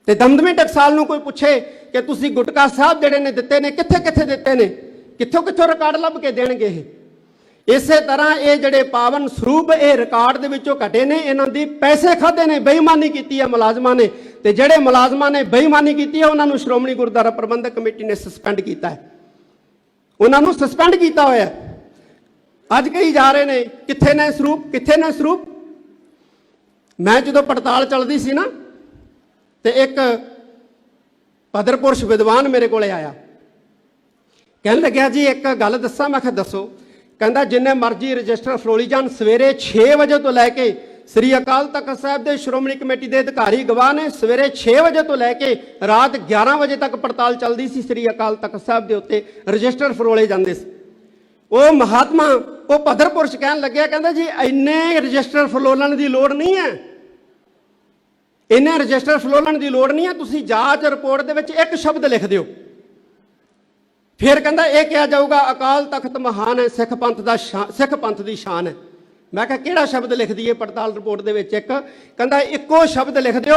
ਤੇ ਦਮਦਮੀ ਟਕਸਾਲ ਨੂੰ ਕੋਈ ਪੁੱਛੇ ਕਿ ਤੁਸੀਂ ਗੁਟਕਾ ਸਾਹਿਬ ਜਿਹੜੇ ਨੇ ਦਿੱਤੇ ਨੇ, ਕਿੱਥੇ ਕਿੱਥੇ ਦਿੱਤੇ ਨੇ, ਕਿੱਥੋਂ ਕਿੱਥੋਂ ਰਿਕਾਰਡ ਲੱਭ ਕੇ ਦੇਣਗੇ ਇਹ? ਇਸੇ ਤਰ੍ਹਾਂ ਇਹ ਜਿਹੜੇ ਪਾਵਨ ਸਰੂਪ ਇਹ ਰਿਕਾਰਡ ਦੇ ਵਿੱਚੋਂ ਘਟੇ ਨੇ, ਇਹਨਾਂ ਦੀ ਪੈਸੇ ਖਾਦੇ ਨੇ, ਬੇਈਮਾਨੀ ਕੀਤੀ ਹੈ ਮੁਲਾਜ਼ਮਾਂ ਨੇ। ਤੇ ਜਿਹੜੇ ਮੁਲਾਜ਼ਮਾਂ ਨੇ ਬੇਈਮਾਨੀ ਕੀਤੀ ਹੈ ਉਹਨਾਂ ਨੂੰ ਸ਼੍ਰੋਮਣੀ ਗੁਰਦੁਆਰਾ ਪ੍ਰਬੰਧਕ ਕਮੇਟੀ ਨੇ ਸਸਪੈਂਡ ਕੀਤਾ ਹੈ, ਉਹਨਾਂ ਨੂੰ ਸਸਪੈਂਡ ਕੀਤਾ ਹੋਇਆ। ਅੱਜ ਕਹੀ ਜਾ ਰਹੇ ਨੇ ਕਿੱਥੇ ਨੇ ਸਰੂਪ, ਕਿੱਥੇ ਨੇ ਸਰੂਪ? ਮੈਂ ਜਦੋਂ ਪੜਤਾਲ ਚੱਲਦੀ ਸੀ ਨਾ, ਤੇ ਇੱਕ ਪਦਰਪੁਰਸ਼ ਵਿਦਵਾਨ ਮੇਰੇ ਕੋਲੇ ਆਇਆ, ਕਹਿਣ ਲੱਗਿਆ ਜੀ ਇੱਕ ਗੱਲ ਦੱਸਾਂ। ਮੈਂ ਕਿਹਾ ਦੱਸੋ। ਕਹਿੰਦਾ ਜਿੰਨੇ ਮਰਜ਼ੀ ਰਜਿਸਟਰ ਫਰੋਲੀ ਜਾਣ, ਸਵੇਰੇ 6 ਵਜੇ ਤੋਂ ਲੈ ਕੇ ਸ੍ਰੀ ਅਕਾਲ ਤਖਤ ਸਾਹਿਬ ਦੇ ਸ਼੍ਰੋਮਣੀ ਕਮੇਟੀ ਦੇ ਅਧਿਕਾਰੀ ਗਵਾਹ ਨੇ ਸਵੇਰੇ 6 ਵਜੇ ਤੋਂ ਲੈ ਕੇ ਰਾਤ 11 ਵਜੇ ਤੱਕ ਪੜਤਾਲ ਚੱਲਦੀ ਸੀ। ਸ੍ਰੀ ਅਕਾਲ ਤਖਤ ਸਾਹਿਬ ਦੇ ਉੱਤੇ ਰਜਿਸਟਰ ਫਰੋਲੇ ਜਾਂਦੇ ਸੀ। ਉਹ ਮਹਾਤਮਾ ਉਹ ਪੱਧਰ ਪੁਰਸ਼ ਕਹਿਣ ਲੱਗਿਆ, ਕਹਿੰਦਾ ਜੀ ਇੰਨੇ ਰਜਿਸਟਰ ਫਰੋਲਣ ਦੀ ਲੋੜ ਨਹੀਂ ਹੈ, ਇੰਨੇ ਰਜਿਸਟਰ ਫਰੋਲਣ ਦੀ ਲੋੜ ਨਹੀਂ ਹੈ, ਤੁਸੀਂ ਜਾਂਚ ਰਿਪੋਰਟ ਦੇ ਵਿੱਚ ਇੱਕ ਸ਼ਬਦ ਲਿਖ ਦਿਓ। ਫਿਰ ਕਹਿੰਦਾ ਇਹ ਕਿਹਾ ਜਾਊਗਾ ਅਕਾਲ ਤਖਤ ਮਹਾਨ ਹੈ, ਸਿੱਖ ਪੰਥ ਦੀ ਸ਼ਾਨ ਹੈ। ਮੈਂ ਕਿਹਾ ਕਿਹੜਾ ਸ਼ਬਦ ਲਿਖ ਦਈਏ ਪੜਤਾਲ ਰਿਪੋਰਟ ਦੇ ਵਿੱਚ? ਇੱਕ ਕਹਿੰਦਾ ਇੱਕੋ ਸ਼ਬਦ ਲਿਖ ਦਿਓ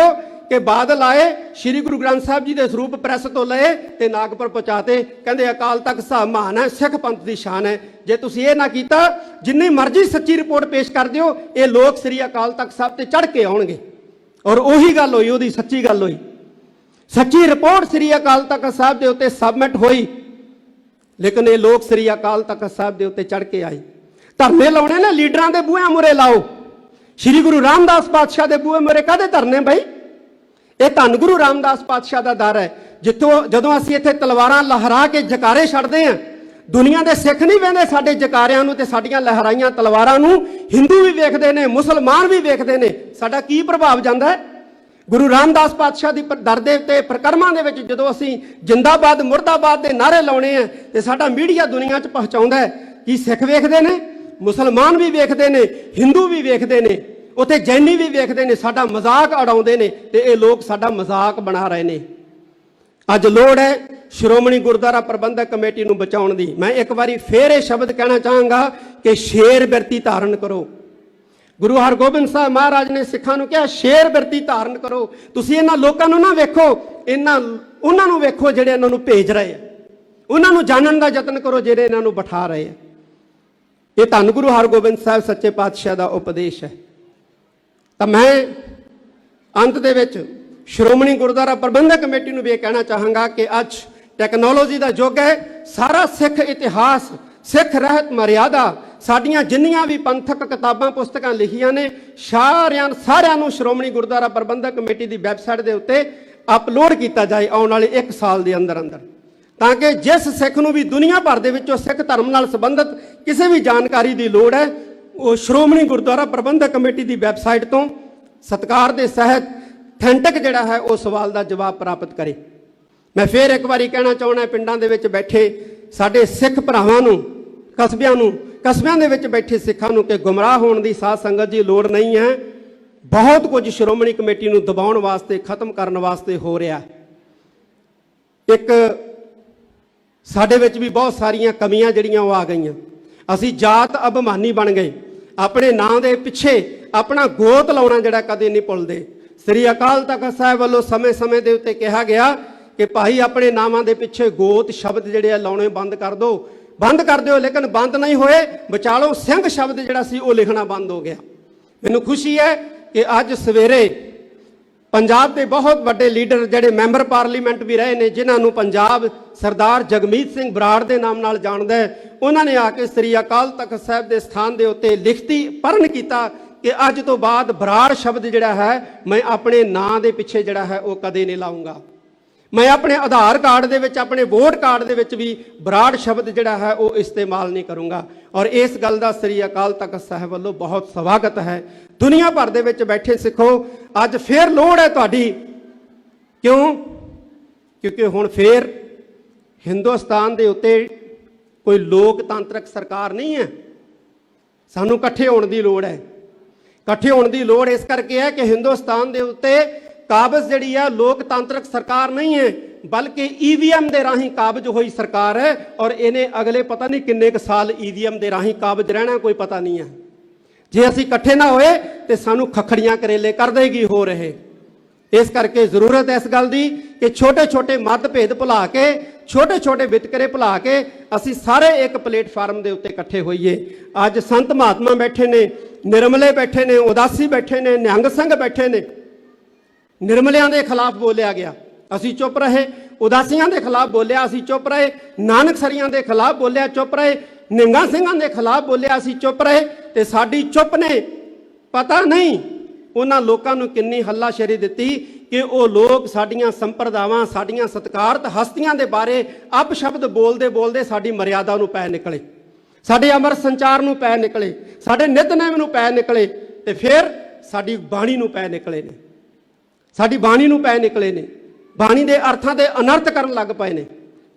ਕਿ ਬਾਦਲ ਆਏ, ਸ੍ਰੀ ਗੁਰੂ ਗ੍ਰੰਥ ਸਾਹਿਬ ਜੀ ਦੇ ਸਰੂਪ ਪ੍ਰੈਸ ਤੋਂ ਲਏ ਤੇ ਨਾਗਪੁਰ ਪਹੁੰਚਾਤੇ। ਕਹਿੰਦੇ ਅਕਾਲ ਤਖਤ ਸਾਹਿਬ ਮਹਾਨ ਹੈ, ਸਿੱਖ ਪੰਥ ਦੀ ਸ਼ਾਨ ਹੈ। ਜੇ ਤੁਸੀਂ ਇਹ ਨਾ ਕੀਤਾ, ਜਿੰਨੀ ਮਰਜ਼ੀ ਸੱਚੀ ਰਿਪੋਰਟ ਪੇਸ਼ ਕਰ ਦਿਓ, ਇਹ ਲੋਕ ਸ੍ਰੀ ਅਕਾਲ ਤਖਤ ਸਾਹਿਬ ਤੇ ਚੜ੍ਹ ਕੇ ਆਉਣਗੇ। ਔਰ ਉਹੀ ਗੱਲ ਹੋਈ, ਉਹਦੀ ਸੱਚੀ ਗੱਲ ਹੋਈ। ਸੱਚੀ ਰਿਪੋਰਟ ਸ੍ਰੀ ਅਕਾਲ ਤਖਤ ਸਾਹਿਬ ਦੇ ਉੱਤੇ ਸਬਮਿਟ ਹੋਈ, ਲੇਕਿਨ ਇਹ ਲੋਕ ਸ੍ਰੀ ਅਕਾਲ ਤਖਤ ਸਾਹਿਬ ਦੇ ਉੱਤੇ ਚੜ੍ਹ ਕੇ ਆਏ। ਧਰਨੇ ਲਾਉਣੇ ਨੇ ਲੀਡਰਾਂ ਦੇ ਬੂਹਿਆਂ ਮੂਹਰੇ ਲਾਓ। ਸ੍ਰੀ ਗੁਰੂ ਰਾਮਦਾਸ ਪਾਤਸ਼ਾਹ ਦੇ ਬੂਹੇ ਮੂਹਰੇ ਕਾਹਦੇ ਧਰਨੇ ਬਈ? ਇਹ ਧੰਨ ਗੁਰੂ ਰਾਮਦਾਸ ਪਾਤਸ਼ਾਹ ਦਾ ਦਰ ਹੈ, ਜਿੱਥੋਂ ਜਦੋਂ ਅਸੀਂ ਇੱਥੇ ਤਲਵਾਰਾਂ ਲਹਿਰਾ ਕੇ ਜਕਾਰੇ ਛੱਡਦੇ ਹਾਂ, ਦੁਨੀਆ ਦੇ ਸਿੱਖ ਨਹੀਂ ਵੇਖਦੇ ਸਾਡੇ ਜਕਾਰਿਆਂ ਨੂੰ ਤੇ ਸਾਡੀਆਂ ਲਹਿਰਾਈਆਂ ਤਲਵਾਰਾਂ ਨੂੰ। ਹਿੰਦੂ ਵੀ ਵੇਖਦੇ ਨੇ, ਮੁਸਲਮਾਨ ਵੀ ਵੇਖਦੇ ਨੇ। ਸਾਡਾ ਕੀ ਪ੍ਰਭਾਵ ਜਾਂਦਾ ਹੈ? ਗੁਰੂ ਰਾਮਦਾਸ ਪਾਤਸ਼ਾਹ ਦੀ ਦਰ ਦੇ ਉੱਤੇ ਪ੍ਰਕਰਮਾਂ ਦੇ ਵਿੱਚ ਜਦੋਂ ਅਸੀਂ ਜਿੰਦਾਬਾਦ ਮੁਰਦਾਬਾਦ ਦੇ ਨਾਅਰੇ ਲਾਉਣੇ ਆ ਤੇ ਸਾਡਾ ਮੀਡੀਆ ਦੁਨੀਆ 'ਚ ਪਹੁੰਚਾਉਂਦਾ ਹੈ। ਕੀ ਸਿੱਖ ਵੇਖਦੇ ਨੇ? ਮੁਸਲਮਾਨ ਵੀ ਵੇਖਦੇ ਨੇ, ਹਿੰਦੂ ਵੀ ਵੇਖਦੇ ਨੇ, ਉੱਥੇ ਜੈਨੀ ਵੀ ਵੇਖਦੇ ਨੇ, ਸਾਡਾ ਮਜ਼ਾਕ ਉਡਾਉਂਦੇ ਨੇ ਤੇ ਇਹ ਲੋਕ ਸਾਡਾ ਮਜ਼ਾਕ ਬਣਾ ਰਹੇ ਨੇ। ਅੱਜ ਲੋੜ ਹੈ ਸ਼੍ਰੋਮਣੀ ਗੁਰਦੁਆਰਾ ਪ੍ਰਬੰਧਕ ਕਮੇਟੀ ਨੂੰ ਬਚਾਉਣ ਦੀ। ਮੈਂ ਇੱਕ ਵਾਰੀ ਫੇਰ ਇਹ ਸ਼ਬਦ ਕਹਿਣਾ ਚਾਹਾਂਗਾ ਕਿ ਸ਼ੇਰ ਬਿਰਤੀ ਧਾਰਨ ਕਰੋ। ਗੁਰੂ ਹਰਗੋਬਿੰਦ ਸਾਹਿਬ ਮਹਾਰਾਜ ਨੇ ਸਿੱਖਾਂ ਨੂੰ ਕਿਹਾ ਸ਼ੇਰ ਬਿਰਤੀ ਧਾਰਨ ਕਰੋ। ਤੁਸੀਂ ਇਹਨਾਂ ਲੋਕਾਂ ਨੂੰ ਨਾ ਵੇਖੋ, ਉਹਨਾਂ ਨੂੰ ਵੇਖੋ ਜਿਹੜੇ ਇਹਨਾਂ ਨੂੰ ਭੇਜ ਰਹੇ ਆ, ਉਹਨਾਂ ਨੂੰ ਜਾਣਨ ਦਾ ਯਤਨ ਕਰੋ ਜਿਹੜੇ ਇਹਨਾਂ ਨੂੰ ਬਿਠਾ ਰਹੇ ਆ। ਇਹ ਧੰਨ ਗੁਰੂ ਹਰਗੋਬਿੰਦ ਸਾਹਿਬ ਸੱਚੇ ਪਾਤਸ਼ਾਹ ਦਾ ਉਪਦੇਸ਼ ਹੈ। ਤਾਂ ਮੈਂ ਅੰਤ ਦੇ ਵਿੱਚ ਸ਼੍ਰੋਮਣੀ ਗੁਰਦੁਆਰਾ ਪ੍ਰਬੰਧਕ ਕਮੇਟੀ ਨੂੰ ਵੀ ਇਹ ਕਹਿਣਾ ਚਾਹਾਂਗਾ ਕਿ ਅੱਜ ਟੈਕਨੋਲੋਜੀ ਦਾ ਯੁੱਗ ਹੈ। ਸਾਰਾ ਸਿੱਖ ਇਤਿਹਾਸ, ਸਿੱਖ ਰਹਿਤ ਮਰਿਆਦਾ, ਸਾਡੀਆਂ ਜਿੰਨੀਆਂ ਵੀ ਪੰਥਕ ਕਿਤਾਬਾਂ ਪੁਸਤਕਾਂ ਲਿਖੀਆਂ ਨੇ, ਸਾਰਿਆਂ ਨੂੰ ਸ਼੍ਰੋਮਣੀ ਗੁਰਦੁਆਰਾ ਪ੍ਰਬੰਧਕ ਕਮੇਟੀ ਦੀ ਵੈਬਸਾਈਟ ਦੇ ਉੱਤੇ ਅਪਲੋਡ ਕੀਤਾ ਜਾਏ ਆਉਣ ਵਾਲੇ 1 ਸਾਲ ਦੇ ਅੰਦਰ ਅੰਦਰ, ਤਾਂ ਕਿ ਜਿਸ ਸਿੱਖ ਨੂੰ ਵੀ ਦੁਨੀਆ ਭਰ ਦੇ ਵਿੱਚੋਂ ਸਿੱਖ ਧਰਮ ਨਾਲ ਸੰਬੰਧਿਤ ਕਿਸੇ ਵੀ ਜਾਣਕਾਰੀ ਦੀ ਲੋੜ ਹੈ, ਉਹ ਸ਼੍ਰੋਮਣੀ ਗੁਰਦੁਆਰਾ ਪ੍ਰਬੰਧਕ ਕਮੇਟੀ ਦੀ ਵੈਬਸਾਈਟ ਤੋਂ ਸਤਿਕਾਰ ਦੇ ਸਹਿਤ ਅਥੈਂਟਿਕ ਜਿਹੜਾ ਹੈ ਉਹ ਸਵਾਲ ਦਾ ਜਵਾਬ ਪ੍ਰਾਪਤ ਕਰੇ। ਮੈਂ ਫੇਰ ਇੱਕ ਵਾਰੀ ਕਹਿਣਾ ਚਾਹੁੰਦਾ, ਪਿੰਡਾਂ ਦੇ ਵਿੱਚ ਬੈਠੇ ਸਾਡੇ ਸਿੱਖ ਭਰਾਵਾਂ ਨੂੰ, ਕਸਬਿਆਂ ਦੇ ਵਿੱਚ ਬੈਠੇ ਸਿੱਖਾਂ ਨੂੰ ਕਿ ਗੁੰਮਰਾਹ ਹੋਣ ਦੀ ਸਾਧ ਸੰਗਤ ਜੀ ਲੋੜ ਨਹੀਂ ਹੈ। ਬਹੁਤ ਕੁਝ ਸ਼੍ਰੋਮਣੀ ਕਮੇਟੀ ਨੂੰ ਦਬਾਉਣ ਵਾਸਤੇ, ਖਤਮ ਕਰਨ ਵਾਸਤੇ ਹੋ ਰਿਹਾ। ਇੱਕ ਸਾਡੇ ਵਿੱਚ ਵੀ ਬਹੁਤ ਸਾਰੀਆਂ ਕਮੀਆਂ ਜਿਹੜੀਆਂ ਉਹ ਆ ਗਈਆਂ। ਅਸੀਂ ਜਾਤ ਅਭਿਮਾਨੀ ਬਣ ਗਏ। ਆਪਣੇ ਨਾਂ ਦੇ ਪਿੱਛੇ ਆਪਣਾ ਗੋਤ ਲਾਉਣਾ ਜਿਹੜਾ ਕਦੇ ਨਹੀਂ ਭੁੱਲਦੇ। ਸ੍ਰੀ ਅਕਾਲ ਤਖਤ ਸਾਹਿਬ ਵੱਲੋਂ ਸਮੇਂ-ਸਮੇਂ ਦੇ ਉੱਤੇ ਕਿਹਾ ਗਿਆ ਕਿ ਭਾਈ ਆਪਣੇ ਨਾਵਾਂ ਦੇ ਪਿੱਛੇ ਗੋਤ ਸ਼ਬਦ ਜਿਹੜੇ ਆ ਲਾਉਣੇ ਬੰਦ ਕਰ ਦਿਓ। ਲੇਕਿਨ ਬੰਦ ਨਹੀਂ ਹੋਏ। ਵਿਚਾਲੋਂ ਸਿੰਘ ਸ਼ਬਦ ਜਿਹੜਾ ਸੀ ਉਹ ਲਿਖਣਾ ਬੰਦ ਹੋ ਗਿਆ। ਮੈਨੂੰ ਖੁਸ਼ੀ ਹੈ ਕਿ ਅੱਜ ਸਵੇਰੇ ਪੰਜਾਬ ਦੇ ਬਹੁਤ ਵੱਡੇ ਲੀਡਰ ਜਿਹੜੇ ਮੈਂਬਰ ਪਾਰਲੀਮੈਂਟ ਵੀ ਰਹੇ ਨੇ, ਜਿਨ੍ਹਾਂ ਨੂੰ ਪੰਜਾਬ ਸਰਦਾਰ ਜਗਮੀਤ ਸਿੰਘ ਬਰਾੜ ਦੇ ਨਾਮ ਨਾਲ ਜਾਣਦਾ ਹੈ, ਉਹਨਾਂ ਨੇ ਆ ਕੇ ਸ੍ਰੀ ਅਕਾਲ ਤਖਤ ਸਾਹਿਬ ਦੇ ਸਥਾਨ ਦੇ ਉੱਤੇ ਲਿਖਤੀ ਪਰਨ ਕੀਤਾ ਕਿ ਅੱਜ ਤੋਂ ਬਾਅਦ ਬਰਾੜ ਸ਼ਬਦ ਜਿਹੜਾ ਹੈ ਮੈਂ ਆਪਣੇ ਨਾਂ ਦੇ ਪਿੱਛੇ ਜਿਹੜਾ ਹੈ ਉਹ ਕਦੇ ਨਹੀਂ ਲਾਉਂਗਾ। ਮੈਂ ਆਪਣੇ ਆਧਾਰ ਕਾਰਡ ਦੇ ਵਿੱਚ, ਆਪਣੇ ਵੋਟ ਕਾਰਡ ਦੇ ਵਿੱਚ ਵੀ ਬਰਾੜ ਸ਼ਬਦ ਜਿਹੜਾ ਹੈ ਉਹ ਇਸਤੇਮਾਲ ਨਹੀਂ ਕਰੂੰਗਾ। ਔਰ ਇਸ ਗੱਲ ਦਾ ਸ੍ਰੀ ਅਕਾਲ ਤਖਤ ਸਾਹਿਬ ਵੱਲੋਂ ਬਹੁਤ ਸਵਾਗਤ ਹੈ। ਦੁਨੀਆ ਭਰ ਦੇ ਵਿੱਚ ਬੈਠੇ ਸਿੱਖੋ, ਅੱਜ ਫੇਰ ਲੋੜ ਹੈ ਤੁਹਾਡੀ। ਕਿਉਂਕਿ ਹੁਣ ਫੇਰ ਹਿੰਦੁਸਤਾਨ ਦੇ ਉੱਤੇ ਕੋਈ ਲੋਕਤੰਤਰਕ ਸਰਕਾਰ ਨਹੀਂ ਹੈ। ਸਾਨੂੰ ਇਕੱਠੇ ਹੋਣ ਦੀ ਲੋੜ ਹੈ। ਇਕੱਠੇ ਹੋਣ ਦੀ ਲੋੜ ਇਸ ਕਰਕੇ ਹੈ ਕਿ ਹਿੰਦੁਸਤਾਨ ਦੇ ਉੱਤੇ ਕਾਬਜ਼ ਜਿਹੜੀ ਹੈ ਲੋਕਤੰਤਰਕ ਸਰਕਾਰ ਨਹੀਂ ਹੈ, ਬਲਕਿ EVM ਦੇ ਰਾਹੀਂ ਕਾਬਜ਼ ਹੋਈ ਸਰਕਾਰ ਹੈ। ਔਰ ਇਹਨੇ ਅਗਲੇ ਪਤਾ ਨਹੀਂ ਕਿੰਨੇ ਕੁ ਸਾਲ EVM ਦੇ ਰਾਹੀਂ ਕਾਬਜ਼ ਰਹਿਣਾ, ਕੋਈ ਪਤਾ ਨਹੀਂ ਹੈ। ਜੇ ਅਸੀਂ ਇਕੱਠੇ ਨਾ ਹੋਏ ਤੇ ਸਾਨੂੰ ਖੱਖੜੀਆਂ ਕਰੇਲੇ ਕਰ ਦੇਗੀ ਹੋ ਰਹੇ। ਇਸ ਕਰਕੇ ਜ਼ਰੂਰਤ ਹੈ ਇਸ ਗੱਲ ਦੀ ਕਿ ਛੋਟੇ-ਛੋਟੇ ਮਤਭੇਦ ਭੁਲਾ ਕੇ, ਛੋਟੇ-ਛੋਟੇ ਵਿਤਕਰੇ ਭੁਲਾ ਕੇ ਅਸੀਂ ਸਾਰੇ ਇੱਕ ਪਲੇਟਫਾਰਮ ਦੇ ਉੱਤੇ ਇਕੱਠੇ ਹੋਈਏ। ਅੱਜ ਸੰਤ ਮਹਾਤਮਾ ਬੈਠੇ ਨੇ, ਨਿਰਮਲੇ ਬੈਠੇ ਨੇ, ਉਦਾਸੀ ਬੈਠੇ ਨੇ, ਨਿਹੰਗ ਸਿੰਘ ਬੈਠੇ ਨੇ। ਨਿਰਮਲਿਆਂ ਦੇ ਖਿਲਾਫ ਬੋਲਿਆ ਗਿਆ, ਅਸੀਂ ਚੁੱਪ ਰਹੇ। ਉਦਾਸੀਆਂ ਦੇ ਖਿਲਾਫ ਬੋਲਿਆ, ਅਸੀਂ ਚੁੱਪ ਰਹੇ। ਨਾਨਕਸਰੀਆਂ ਦੇ ਖਿਲਾਫ ਬੋਲਿਆ, ਚੁੱਪ ਰਹੇ। ਨਿਹੰਗਾਂ ਸਿੰਘਾਂ ਦੇ ਖਿਲਾਫ ਬੋਲਿਆ, ਅਸੀਂ ਚੁੱਪ ਰਹੇ। ਤੇ ਸਾਡੀ ਚੁੱਪ ਨੇ ਪਤਾ ਨਹੀਂ ਉਹਨਾਂ ਲੋਕਾਂ ਨੂੰ ਕਿੰਨੀ ਹੱਲਾਸ਼ੇਰੀ ਦਿੱਤੀ ਕਿ ਉਹ ਲੋਕ ਸਾਡੀਆਂ ਸੰਪਰਦਾਵਾਂ, ਸਾਡੀਆਂ ਸਤਿਕਾਰਤ ਹਸਤੀਆਂ ਦੇ ਬਾਰੇ ਅਪਸ਼ਬਦ ਬੋਲਦੇ ਸਾਡੀ ਮਰਿਆਦਾ ਨੂੰ ਪੈ ਨਿਕਲੇ, ਸਾਡੇ ਅਮਰ ਸੰਚਾਰ ਨੂੰ ਪੈ ਨਿਕਲੇ, ਸਾਡੇ ਨਿਤਨੇਮ ਨੂੰ ਪੈ ਨਿਕਲੇ। ਤੇ ਫਿਰ ਸਾਡੀ ਬਾਣੀ ਨੂੰ ਪੈ ਨਿਕਲੇ ਨੇ, ਸਾਡੀ ਬਾਣੀ ਨੂੰ ਪੈ ਨਿਕਲੇ ਨੇ, ਬਾਣੀ ਦੇ ਅਰਥਾਂ ਦੇ ਅਨਰਥ ਕਰਨ ਲੱਗ ਪਏ ਨੇ।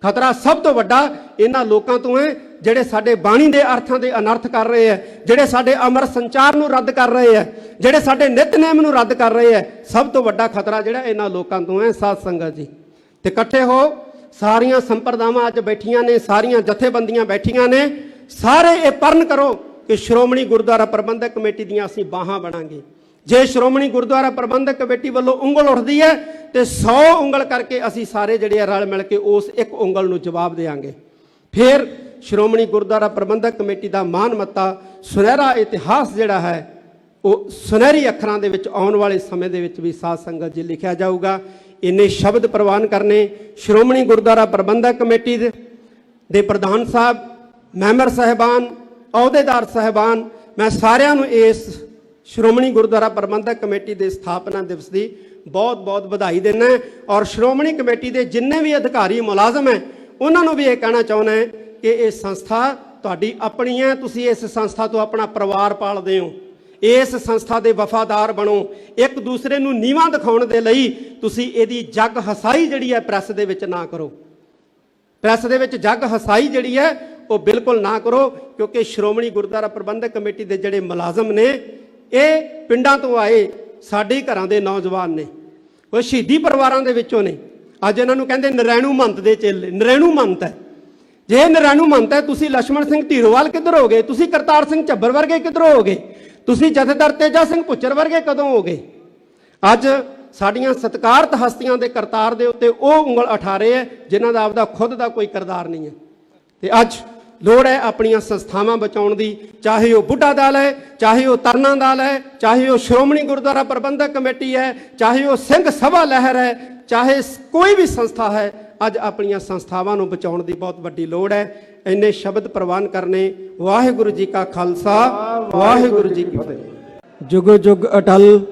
ਖਤਰਾ ਸਭ ਤੋਂ ਵੱਡਾ ਇਹਨਾਂ ਲੋਕਾਂ ਤੋਂ ਹੈ ਜਿਹੜੇ ਸਾਡੇ ਬਾਣੀ ਦੇ ਅਰਥਾਂ ਦੇ ਅਨਰਥ ਕਰ ਰਹੇ ਹੈ, ਜਿਹੜੇ ਸਾਡੇ ਅਮਰ ਸੰਚਾਰ ਨੂੰ ਰੱਦ ਕਰ ਰਹੇ ਹੈ, ਜਿਹੜੇ ਸਾਡੇ ਨਿਤਨੇਮ ਨੂੰ ਰੱਦ ਕਰ ਰਹੇ ਹੈ। ਸਭ ਤੋਂ ਵੱਡਾ ਖਤਰਾ ਜਿਹੜਾ ਇਹਨਾਂ ਲੋਕਾਂ ਤੋਂ ਹੈ। ਸਾਧ ਸੰਗਤ ਜੀ, ਤੇ ਇਕੱਠੇ ਹੋ, ਸਾਰੀਆਂ ਸੰਪਰਦਾਵਾਂ ਅੱਜ ਬੈਠੀਆਂ ਨੇ, ਸਾਰੀਆਂ ਜਥੇਬੰਦੀਆਂ ਬੈਠੀਆਂ ਨੇ, ਸਾਰੇ ਇਹ ਪਰਨ ਕਰੋ ਕਿ ਸ਼੍ਰੋਮਣੀ ਗੁਰਦੁਆਰਾ ਪ੍ਰਬੰਧਕ ਕਮੇਟੀ ਦੀਆਂ ਅਸੀਂ ਬਾਹਾਂ ਬਣਾਂਗੇ। ਜੇ ਸ਼੍ਰੋਮਣੀ ਗੁਰਦੁਆਰਾ ਪ੍ਰਬੰਧਕ ਕਮੇਟੀ ਵੱਲੋਂ ਉਂਗਲ ਉੱਠਦੀ ਹੈ ਤੇ 100 ਉਂਗਲ ਕਰਕੇ ਅਸੀਂ ਸਾਰੇ ਜਿਹੜੇ ਰਲ ਮਿਲ ਕੇ ਉਸ ਇੱਕ ਉਂਗਲ ਨੂੰ ਜਵਾਬ ਦੇਵਾਂਗੇ। ਫਿਰ ਸ਼੍ਰੋਮਣੀ ਗੁਰਦੁਆਰਾ ਪ੍ਰਬੰਧਕ ਕਮੇਟੀ ਦਾ ਮਾਨ ਮੱਤਾ, ਸੁਨਹਿਰਾ ਇਤਿਹਾਸ ਜਿਹੜਾ ਹੈ ਉਹ ਸੁਨਹਿਰੀ ਅੱਖਰਾਂ ਦੇ ਵਿੱਚ ਆਉਣ ਵਾਲੇ ਸਮੇਂ ਦੇ ਵਿੱਚ ਵੀ ਸਾਧ ਸੰਗਤ ਜੀ ਲਿਖਿਆ ਜਾਊਗਾ। ਇੰਨੇ ਸ਼ਬਦ ਪ੍ਰਵਾਨ ਕਰਨੇ ਸ਼੍ਰੋਮਣੀ ਗੁਰਦੁਆਰਾ ਪ੍ਰਬੰਧਕ ਕਮੇਟੀ ਦੇ ਪ੍ਰਧਾਨ ਸਾਹਿਬ, ਮੈਂਬਰ ਸਾਹਿਬਾਨ, ਅਹੁਦੇਦਾਰ ਸਾਹਿਬਾਨ, ਮੈਂ ਸਾਰਿਆਂ ਨੂੰ ਇਸ ਸ਼੍ਰੋਮਣੀ ਗੁਰਦੁਆਰਾ ਪ੍ਰਬੰਧਕ ਕਮੇਟੀ ਦੇ ਸਥਾਪਨਾ ਦਿਵਸ ਦੀ ਬਹੁਤ ਬਹੁਤ ਵਧਾਈ ਦਿੰਦਾ। ਔਰ ਸ਼੍ਰੋਮਣੀ ਕਮੇਟੀ ਦੇ ਜਿੰਨੇ ਵੀ ਅਧਿਕਾਰੀ ਮੁਲਾਜ਼ਮ ਹੈ ਉਹਨਾਂ ਨੂੰ ਵੀ ਇਹ ਕਹਿਣਾ ਚਾਹੁੰਦਾ ਹੈ ਕਿ ਇਹ ਸੰਸਥਾ ਤੁਹਾਡੀ ਆਪਣੀ ਹੈ, ਤੁਸੀਂ ਇਸ ਸੰਸਥਾ ਤੋਂ ਆਪਣਾ ਪਰਿਵਾਰ ਪਾਲਦੇ ਹੋ, ਇਸ ਸੰਸਥਾ ਦੇ ਵਫਾਦਾਰ ਬਣੋ। ਇੱਕ ਦੂਸਰੇ ਨੂੰ ਨੀਵਾਂ ਦਿਖਾਉਣ ਦੇ ਲਈ ਤੁਸੀਂ ਇਹਦੀ ਜੱਗ ਹਸਾਈ ਜਿਹੜੀ ਹੈ ਪ੍ਰੈਸ ਦੇ ਵਿੱਚ ਨਾ ਕਰੋ, ਪ੍ਰੈਸ ਦੇ ਵਿੱਚ ਜੱਗ ਹਸਾਈ ਜਿਹੜੀ ਹੈ ਉਹ ਬਿਲਕੁਲ ਨਾ ਕਰੋ, ਕਿਉਂਕਿ ਸ਼੍ਰੋਮਣੀ ਗੁਰਦੁਆਰਾ ਪ੍ਰਬੰਧਕ ਕਮੇਟੀ ਦੇ ਜਿਹੜੇ ਮੁਲਾਜ਼ਮ ਨੇ ਇਹ ਪਿੰਡਾਂ ਤੋਂ ਆਏ ਸਾਡੇ ਘਰਾਂ ਦੇ ਨੌਜਵਾਨ ਨੇ, ਕੋਈ ਸ਼ਹੀਦੀ ਪਰਿਵਾਰਾਂ ਦੇ ਵਿੱਚੋਂ ਨੇ। ਅੱਜ ਇਹਨਾਂ ਨੂੰ ਕਹਿੰਦੇ ਨਰੈਣੂ ਮੰਤ ਦੇ ਚੇਲੇ, ਨਰੈਣੂ ਮੰਤ ਹੈ। ਜੇ ਨਰੈਣੂ ਮੰਤ ਹੈ, ਤੁਸੀਂ ਲక్ష్మణ ਸਿੰਘ ਢੀਰੋਵਾਲ ਕਿੱਧਰ ਹੋ ਗਏ? ਤੁਸੀਂ ਕਰਤਾਰ ਸਿੰਘ ਝੱਬਰ ਵਰਗੇ ਕਿੱਧਰੋਂ ਹੋ ਗਏ? ਤੁਸੀਂ ਜਥੇਦਾਰ ਤੇਜਾ ਸਿੰਘ ਭੁੱਚਰ ਵਰਗੇ ਕਦੋਂ ਹੋ ਗਏ? ਅੱਜ ਸਾਡੀਆਂ ਸਤਿਕਾਰਤ ਹਸਤੀਆਂ ਦੇ ਕਰਤਾਰ ਦੇ ਉੱਤੇ ਉਹ ਉਂਗਲ ਉਠਾ ਰਹੇ ਹੈ ਜਿਨ੍ਹਾਂ ਦਾ ਆਪਦਾ ਖੁਦ ਦਾ ਕੋਈ ਕਿਰਦਾਰ ਨਹੀਂ ਹੈ। ਤੇ ਅੱਜ ਲੋੜ ਹੈ ਆਪਣੀਆਂ ਸੰਸਥਾਵਾਂ ਬਚਾਉਣ ਦੀ, ਚਾਹੇ ਉਹ ਬੁੱਢਾ ਦਲ ਹੈ, ਚਾਹੇ ਉਹ ਤਰਨਾ ਦਲ ਹੈ, ਚਾਹੇ ਉਹ ਸ਼੍ਰੋਮਣੀ ਗੁਰਦੁਆਰਾ ਪ੍ਰਬੰਧਕ ਕਮੇਟੀ ਹੈ, ਚਾਹੇ ਉਹ ਸਿੰਘ ਸਭਾ ਲਹਿਰ ਹੈ, ਚਾਹੇ ਕੋਈ ਵੀ ਸੰਸਥਾ ਹੈ। ਅੱਜ ਆਪਣੀਆਂ ਸੰਸਥਾਵਾਂ ਨੂੰ ਬਚਾਉਣ ਦੀ ਬਹੁਤ ਵੱਡੀ ਲੋੜ ਹੈ। ਇੰਨੇ ਸ਼ਬਦ ਪ੍ਰਵਾਨ ਕਰਨੇ। ਵਾਹਿਗੁਰੂ ਜੀ ਕਾ ਖਾਲਸਾ, ਵਾਹਿਗੁਰੂ ਜੀ ਕੀ ਫਤਿਹ। ਜੁਗ ਜੁਗ ਅਟਲ